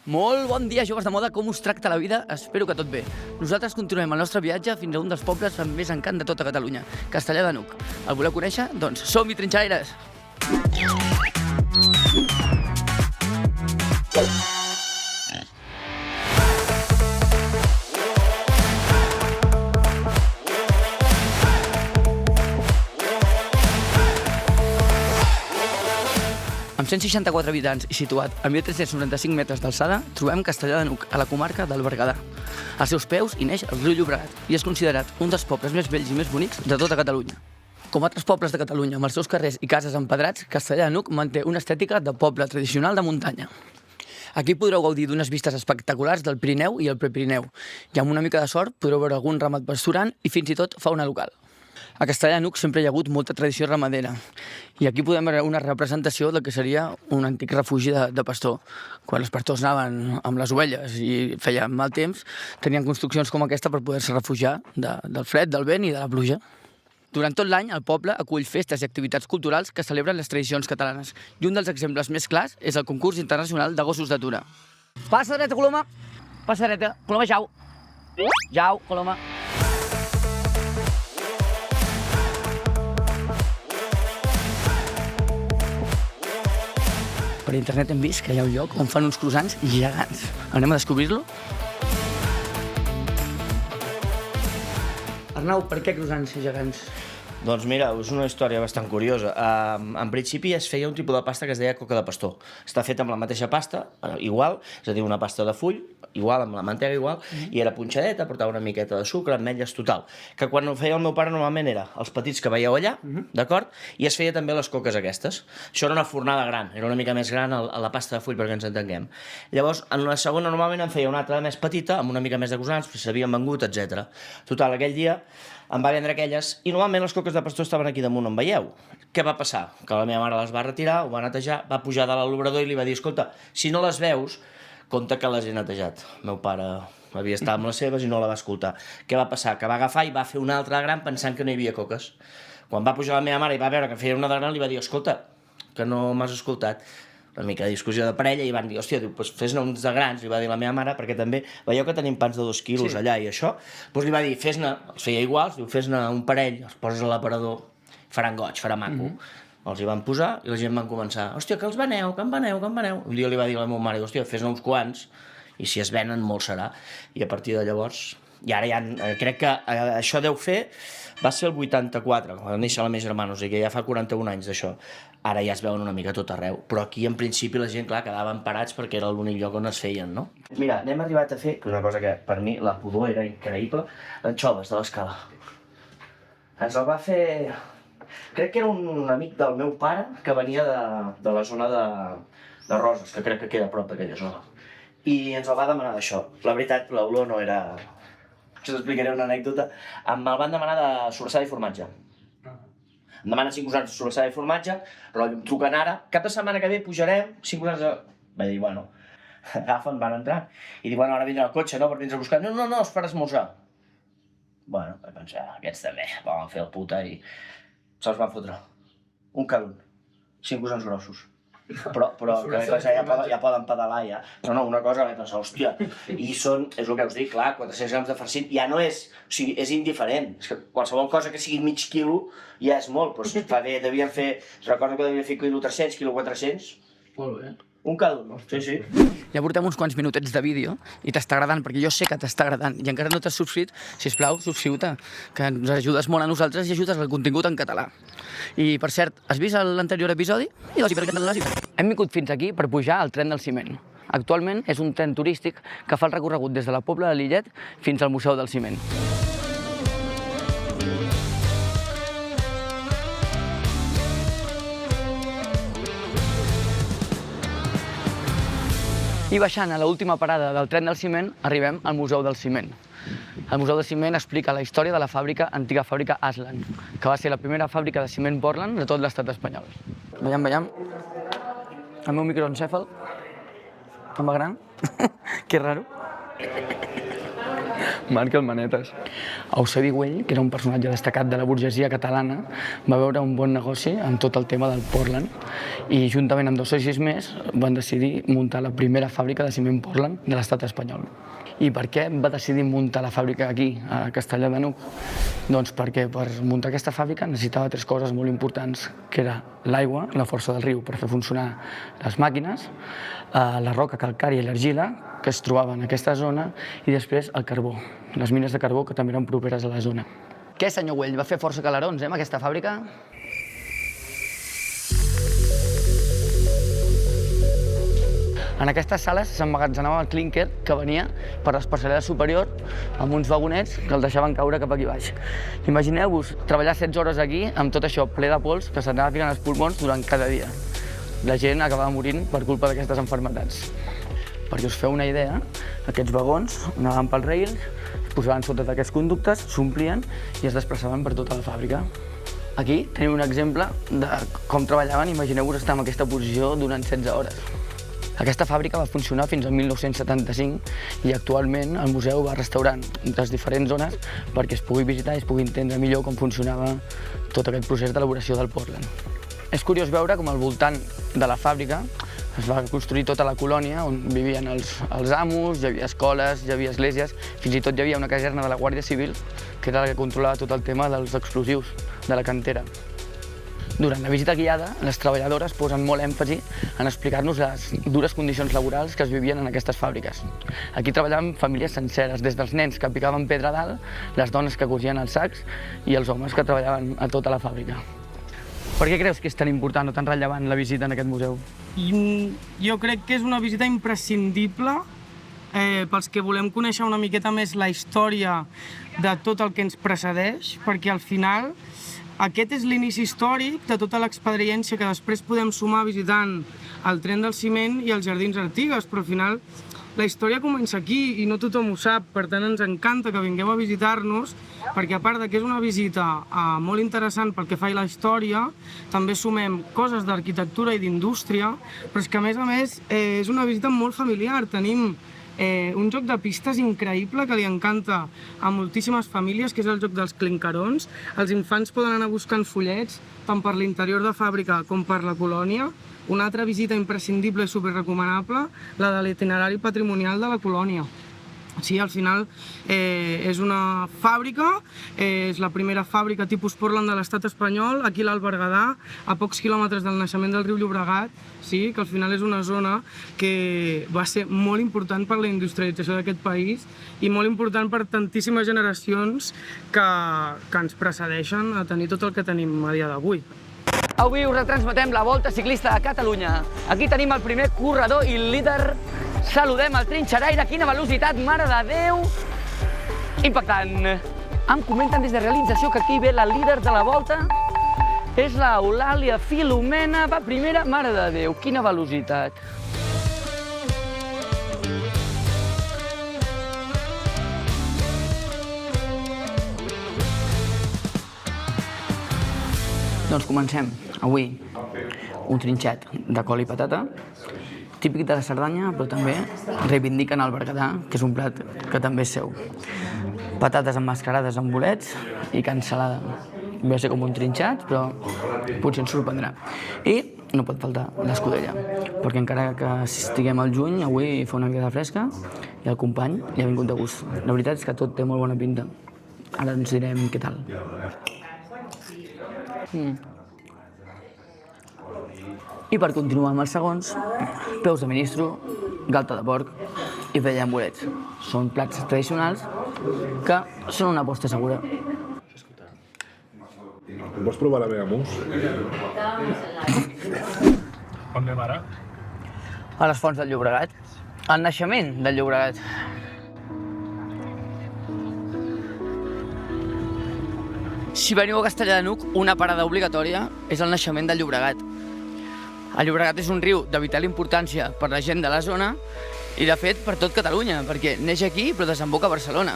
Molt bon dia, joves de moda, com us tracta la vida? Espero que tot bé. Nosaltres continuem el nostre viatge fins a un dels pobles amb més encant de tota Catalunya, Castellar de n'Hug. El voleu conèixer? Doncs som-hi, trinxaires! Amb 164 habitants i situat a 1.395 metres d'alçada, trobem Castellar de n'Hug, a la comarca del Berguedà. Als seus peus hi neix el riu Llobregat i és considerat un dels pobles més bells i més bonics de tota Catalunya. Com altres pobles de Catalunya, amb els seus carrers i cases empedrats, Castellar de n'Hug manté una estètica de poble tradicional de muntanya. Aquí podreu gaudir d'unes vistes espectaculars del Pirineu i el Prepirineu, i amb una mica de sort podreu veure algun ramat pasturant i fins i tot fauna local. A Castellar de n'Hug sempre hi ha hagut molta tradició ramadera i aquí podem veure una representació del que seria un antic refugi de pastor. Quan els pastors anaven amb les ovelles i feia mal temps, tenien construccions com aquesta per poder-se refugiar del fred, del vent i de la pluja. Durant tot l'any, el poble acull festes i activitats culturals que celebren les tradicions catalanes i un dels exemples més clars és el concurs internacional de gossos d'atura. Passa dreta, Coloma! Passa dreta. Coloma, jau! Jau, Coloma! Per internet hem vist que hi ha un lloc on fan uns croissants gegants. Anem a descobrir-lo? Arnau, per què croissants gegants? Doncs mira, és una història bastant curiosa. En principi es feia un tipus de pasta que es deia coca de pastor. Està feta amb la mateixa pasta, igual, és a dir, una pasta de full, igual, amb la mantega igual, i era punxadeta, portava una miqueta de sucre, ametlles, total. Que quan ho feia el meu pare normalment era els petits que veieu allà, d'acord? I es feia també les coques aquestes. Això era una fornada gran, era una mica més gran a la pasta de full perquè ens entenguem. Llavors, en la segona normalment en feia una altra més petita, amb una mica més de croissants, perquè s'havien vengut, etc. Total, aquell dia em va vendre aquelles, i normalment les coques de pastor estaven aquí damunt on veieu. Què va passar? Que la meva mare les va retirar, ho va netejar, va pujar dalt a l'obrador i li va dir, escolta, si no les veus, compte que les he netejat. El meu pare havia estat amb les seves i no la va escoltar. Què va passar? Que va agafar i va fer una altra gran pensant que no hi havia coques. Quan va pujar la meva mare i va veure que feia una de gran, li va dir, escolta, que no m'has escoltat. Una mica de discussió de parella i van dir, hòstia, doncs fes-ne uns de grans, li va dir la meva mare, perquè també, veieu que tenim pans de 2 quilos allà i això, doncs li va dir, fes-ne, els feia iguals, diu, fes-ne un parell, els poses a l'aparador, faran goig, farà maco. Els hi van posar i la gent van començar, hòstia, que els veneu, que en veneu, que en veneu. Un dia li va dir a la meva mare, hòstia, fes-ne uns quants, i si es venen, molt serà. I a partir de llavors, i ara ja, crec que això deu fer, va ser el 84, quan va néixer la meva germana, o sigui que ja fa 41 anys d'això. Ara ja es veuen una mica tot arreu, però aquí en principi la gent, clar, quedaven parats perquè era l'únic lloc on es feien, no? Mira, n'hem arribat a fer, que és una cosa que per mi la pudor era increïble, anxoves de l'escala. Ens el va fer... Crec que era un amic del meu pare que venia de la zona de Roses, que crec que queda a prop d'aquella zona. I ens el va demanar d'això. La veritat, l'olor no era... Us explicaré una anècdota. Me'l van demanar de sobrassada i formatge. Em demanen 5 croissants de sobrassada i formatge, rotllo, em truquen ara, cap de setmana que ve pujarem, 5 croissants de... Vaig dir, bueno, agafen, van entrar. I dic, bueno, ara vindrà el cotxe, no?, per vindre a buscar. No, és per esmorzar. Bueno, vaig pensar, aquests també, van fer el puta i... Se'ls van fotre. Un cada un. 5 croissants grossos. Però que ja poden pedalar ja. Però no, una cosa vaig pensar, hòstia, i són, és el que us dic, clar, 400 grams de farcit ja no és, o sigui, és indiferent. És que qualsevol cosa que sigui mig quilo ja és molt, doncs fa bé, devien fer, recordo que devien fer quilo 300, quilo 400. Molt bé. Un cada un, sí. Ja portem uns quants minutets de vídeo i t'està agradant, perquè jo sé que t'està agradant i encara no t'has subscrit, sisplau, subscriu-te, que ens ajudes molt a nosaltres i ajudes el contingut en català. I, per cert, has vist l'anterior episodi? Hem vingut fins aquí per pujar al tren del ciment. Actualment és un tren turístic que fa el recorregut des de la Pobla de Lillet fins al Museu del Ciment. I baixant a l'última parada del tren del ciment, arribem al Museu del Ciment. El Museu del Ciment explica la història de la antiga fàbrica Aslan, que va ser la primera fàbrica de ciment Portland de tot l'estat espanyol. Veiem. El meu microencèfal. Em va gran. Que raro. Marca el manetes. Eusebi Güell, que era un personatge destacat de la burgesia catalana, va veure un bon negoci en tot el tema del Portland i juntament amb 2 socis més van decidir muntar la primera fàbrica de ciment Portland de l'estat espanyol. I per què va decidir muntar la fàbrica aquí, a Castellar de n'Hug? Doncs perquè per muntar aquesta fàbrica necessitava 3 coses molt importants, que era l'aigua, la força del riu per fer funcionar les màquines, la roca calcària i l'argila, que es trobava en aquesta zona, i després el carbó, les mines de carbó que també eren properes a la zona. Què, senyor Güell, va fer força calarons, amb aquesta fàbrica? En aquestes sales s'emmagatzenava el clínquer que venia per les parcel·leres superiors amb uns vagonets que el deixaven caure cap aquí baix. Imagineu-vos treballar 16 hores aquí amb tot això ple de pols que s'anava ficant als pulmons durant cada dia. La gent acabava morint per culpa d'aquestes malalties. Perquè us feu una idea, aquests vagons anaven pels rails, es posaven sota d'aquests conductes, s'omplien i es desplaçaven per tota la fàbrica. Aquí tenim un exemple de com treballaven, imagineu-vos estar en aquesta posició durant 16 hores. Aquesta fàbrica va funcionar fins al 1975 i actualment el museu va restaurant les diferents zones perquè es pugui visitar i es pugui entendre millor com funcionava tot aquest procés d'elaboració del Portland. És curiós veure com al voltant de la fàbrica es va construir tota la colònia on vivien els amos, hi havia escoles, hi havia esglésies, fins i tot hi havia una caserna de la Guàrdia Civil que era la que controlava tot el tema dels explosius de la cantera. Durant la visita guiada, les treballadores posen molt èmfasi en explicar-nos les dures condicions laborals que es vivien en aquestes fàbriques. Aquí treballaven famílies senceres, des dels nens que picaven pedra a dalt, les dones que cosien els sacs i els homes que treballaven a tota la fàbrica. Per què creus que és tan important o tan rellevant la visita en aquest museu? Jo crec que és una visita imprescindible pels que volem conèixer una miqueta més la història de tot el que ens precedeix, perquè al final aquest és l'inici històric de tota l'experiència que després podem sumar visitant el tren del ciment i els jardins Artigas, però al final la història comença aquí i no tothom ho sap, per tant ens encanta que vingueu a visitar-nos, perquè a part que és una visita molt interessant pel que fa a la història, també sumem coses d'arquitectura i d'indústria, però és que a més és una visita molt familiar. Tenim un joc de pistes increïble que li encanta a moltíssimes famílies, que és el joc dels clincarons. Els infants poden anar buscant follets tant per l'interior de fàbrica com per la colònia. Una altra visita imprescindible i superrecomanable, la de l'itinerari patrimonial de la colònia. Sí, al final és una fàbrica, és la primera fàbrica tipus Portland de l'estat espanyol, aquí a l'Alt Berguedà, a pocs quilòmetres del naixement del riu Llobregat, sí, que al final és una zona que va ser molt important per la industrialització d'aquest país i molt important per tantíssimes generacions que ens precedeixen a tenir tot el que tenim a dia d'avui. Avui us retransmetem la Volta Ciclista de Catalunya. Aquí tenim el primer corredor i líder. Saludem el trinxeraire, quina velocitat, mare de Déu! Impactant! Em comenten des de realització que aquí ve la líder de la Volta. És l'Eulàlia Filomena, va primera, mare de Déu, quina velocitat! Doncs comencem. Avui un trinxet de col i patata, típic de la Cerdanya, però també reivindiquen el Berguedà, que és un plat que també és seu. Patates emmascarades amb bolets i cansalada. Ve a ser com un trinxat, però potser ens sorprendrà. I no pot faltar l'escudella, perquè encara que estiguem al juny, avui fa una mica de fresca i el company li ha vingut de gust. La veritat és que tot té molt bona pinta. Ara ens direm què tal. I per continuar amb els segons, peus de ministro, galta de porc i paella amb bolets. Són plats tradicionals que són una aposta segura. Vols provar la meva mousse? On anem ara? A les fonts del Llobregat. El naixement del Llobregat. Si veniu a Castellar de n'Hug, una parada obligatòria és el naixement del Llobregat. El Llobregat és un riu de vital importància per la gent de la zona i, de fet, per tot Catalunya, perquè neix aquí però desemboca a Barcelona.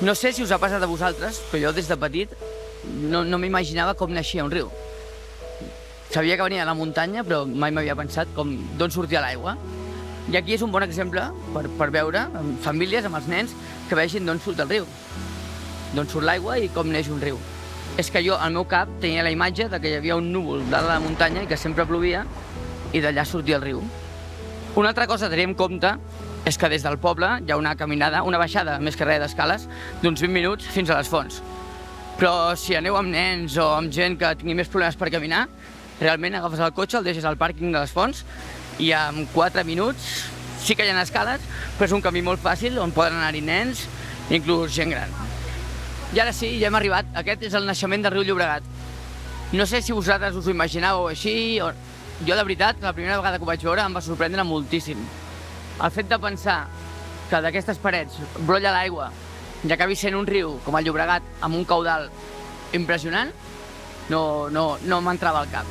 No sé si us ha passat a vosaltres, però jo des de petit no m'imaginava com naixia un riu. Sabia que venia de la muntanya, però mai m'havia pensat d'on sortia l'aigua. I aquí és un bon exemple per veure amb famílies, amb els nens, que vegin d'on surt el riu, d'on surt l'aigua i com neix un riu. És que jo, al meu cap, tenia la imatge de que hi havia un núvol dalt de la muntanya i que sempre plovia i d'allà sortia el riu. Una altra cosa a tenir en compte és que des del poble hi ha una caminada, una baixada, més que res d'escales, d'uns 20 minuts fins a les fonts. Però si aneu amb nens o amb gent que tingui més problemes per caminar, realment agafes el cotxe, el deixes al pàrquing de les fonts i en 4 minuts sí que hi ha escales, però és un camí molt fàcil on poden anar-hi nens, inclús gent gran. I ara sí, ja hem arribat. Aquest és el naixement del riu Llobregat. No sé si vosaltres us ho imaginàveu així o... Jo, de veritat, la primera vegada que ho vaig veure em va sorprendre moltíssim. El fet de pensar que d'aquestes parets brolla l'aigua i acabi sent un riu com el Llobregat amb un caudal impressionant, no m'entrava al cap.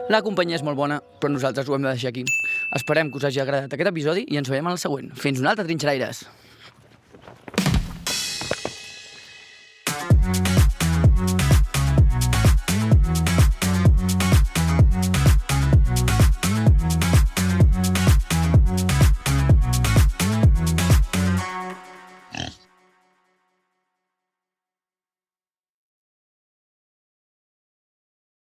La companyia és molt bona, però nosaltres ho hem de deixar aquí. Esperem que us hagi agradat aquest episodi i ens veiem en el següent. Fins un altre, trinxeraires!